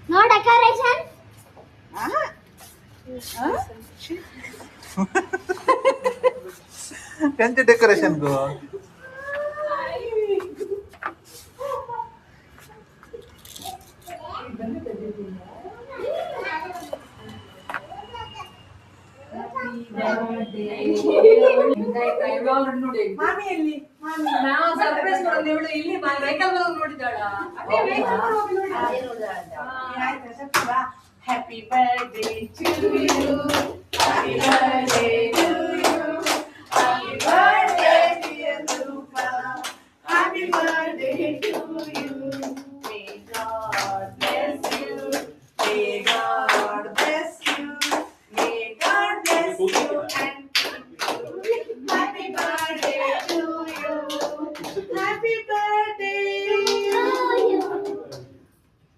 No decoration. कंचे decoration को Happy birthday to you. Happy birthday to you. Happy birthday dear Rupa. Happy birthday to you. May God bless you. May God bless you. May God bless you and keep you. Happy birthday to you. Happy birthday to you.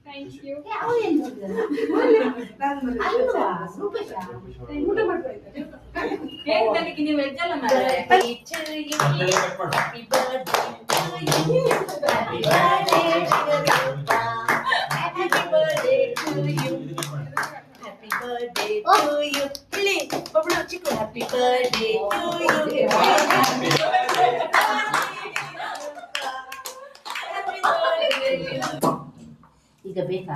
Thank you. ಈಗ ಬೇಕಾ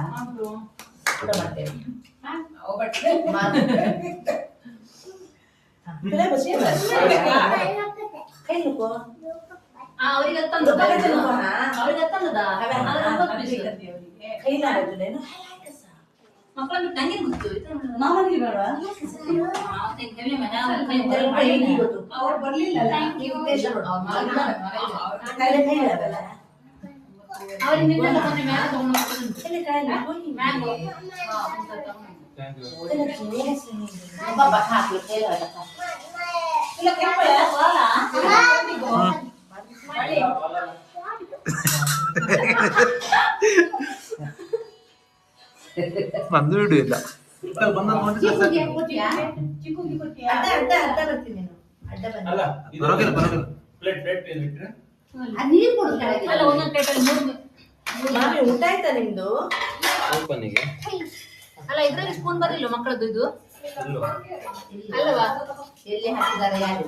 ಬಂದು ಬಿಡುವಿಲ್ಲ ಊಟ ಆಯ್ತಾ ನಿಮ್ದು ಅಲ್ಲ ಇದ್ರಲ್ಲಿ spoon ಬರಲಿಲ್ಲ ಮಕ್ಕಳದ್ದು ಇದು ಅಲ್ಲವಾ ಎಲ್ಲಿ ಹಾಕಿದ್ದಾರೆ ಯಾರು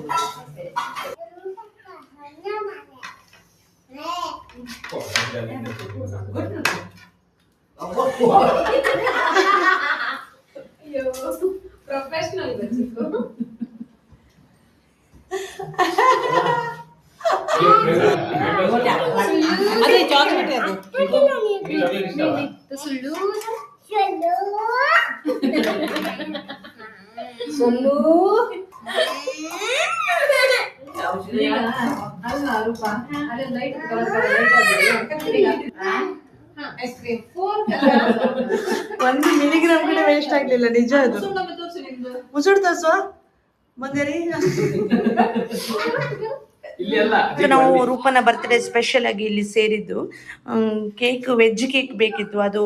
ಪ್ರೊಫೆಷನಲ್ ಅದೇ ಚಾಕ್ಲೇಟ್ ಅದು ಸುಳ್ಳು ಸೊಲ್ಲು ಅಲ್ಲ ರೂಪ ಅದೇ ಲೈಟ್ ಐಸ್ ಕ್ರೀಮ್ 1 ಮಿಲಿಗ್ರಾಮ್ ಕೂಡ ವೇಸ್ಟ್ ಆಗ್ಲಿಲ್ಲ ನಿಜ ಅದು ತೋರಿಸಿ ನಿಮ್ದು ಮುಸುಡ್ ತೋರ್ಸುವ ಮಂಗರಿ ನಾವು ರೂಪನ ಬರ್ತ್ಡೇ ಸ್ಪೆಷಲ್ ಆಗಿ ಇಲ್ಲಿ ಸೇರಿದ್ದು ಕೇಕ್ ವೆಜ್ ಕೇಕ್ ಬೇಕಿತ್ತು ಅದು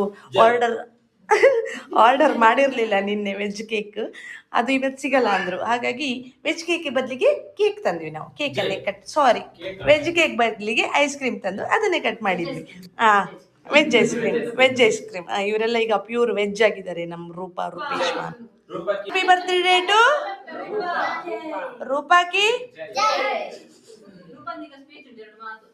ಆರ್ಡರ್ ಮಾಡಿರಲಿಲ್ಲ ನಿನ್ನೆ ವೆಜ್ ಕೇಕ್ ಅದು ಇವತ್ತು ಸಿಗಲ್ಲ ಅಂದರು ಹಾಗಾಗಿ ವೆಜ್ ಕೇಕ್ ಬದಲಿಗೆ ಕೇಕ್ ತಂದ್ವಿ ನಾವು ಕೇಕಲ್ಲೇ ವೆಜ್ ಕೇಕ್ ಬದಲಿಗೆ ಐಸ್ ಕ್ರೀಮ್ ತಂದು ಅದನ್ನೇ ಕಟ್ ಮಾಡಿದ್ವಿ ವೆಜ್ ಐಸ್ ಕ್ರೀಮ್ ಇವರೆಲ್ಲ ಈಗ ಪ್ಯೂರ್ ವೆಜ್ ಆಗಿದ್ದಾರೆ ನಮ್ಮ ರೂಪೇಶ್ವ ಹ್ಯಾಪಿ ಬರ್ತ್ಡೇ ಟು ರೂಪಾಕಿ ರೂಪಂದಿಗೆ ಸ್ಪೀಚ್ ಉಂಟು 2 ಮಾತು